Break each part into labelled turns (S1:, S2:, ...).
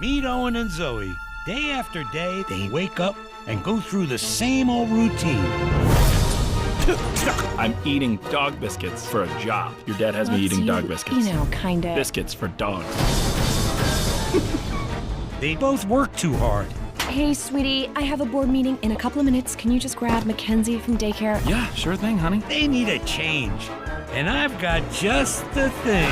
S1: Meet Owen and Zoe. Day after day, they wake up and go through the same old routine.
S2: I'm eating dog biscuits for a job. Your dad has me eating dog biscuits.
S3: You know, kinda.
S2: Biscuits for dogs.
S1: They both work too hard.
S3: Hey, sweetie, I have a board meeting in a couple of minutes. Can you just grab Mackenzie from daycare?
S2: Yeah, sure thing, honey.
S1: They need a change. And I've got just the thing.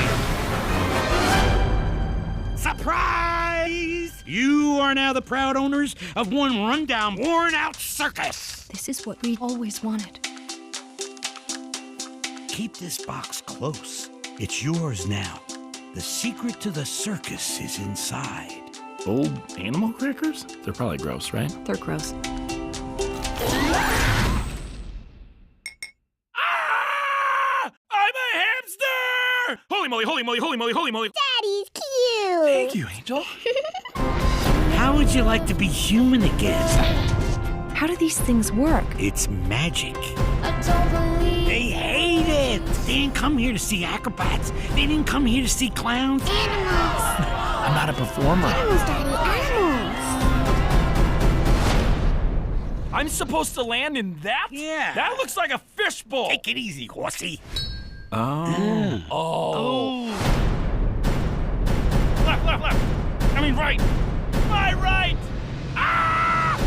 S1: Surprise! You are now the proud owners of one rundown, worn-out circus.
S3: This is what we always wanted.
S1: Keep this box close. It's yours now. The secret to the circus is inside.
S2: Old animal crackers? They're probably gross, right?
S3: They're gross.
S2: Ah! I'm a hamster! Holy moly, holy moly, holy moly, holy moly.
S4: Daddy's cute.
S2: Thank you, Angel.
S1: How would you like to be human again?
S3: How do these things work?
S1: It's magic.
S4: I don't believe
S1: They hate it. They didn't come here to see acrobats. They didn't come here to see clowns.
S4: animals.
S2: I'm not a performer.
S4: Animals, Daddy, animals.
S2: I'm supposed to land in that?
S1: Yeah.
S2: That looks like a fishbowl.
S1: Take it easy, horsey.
S2: Oh. Oh. Left, left, left. I mean right. My right. Ah!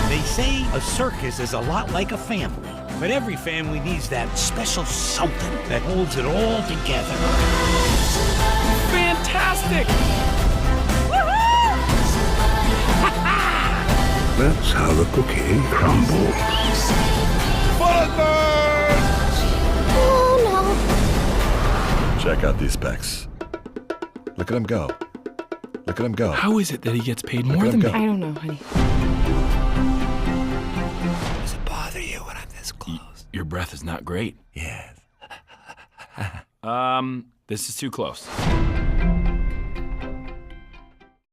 S1: They say a circus is a lot like a family, but every family needs that special something that holds it all together.
S2: Fantastic.
S5: That's how the cookie crumbles.
S4: Oh
S6: Check out these specs. Look at him go. Look at him go.
S2: How is it that he gets paid
S6: Look
S2: more
S6: at
S2: than
S6: him
S2: me?
S6: go.
S3: I don't know, honey.
S1: Does it bother you when I'm this close?
S2: Your breath is not great.
S1: Yes.
S2: This is too close.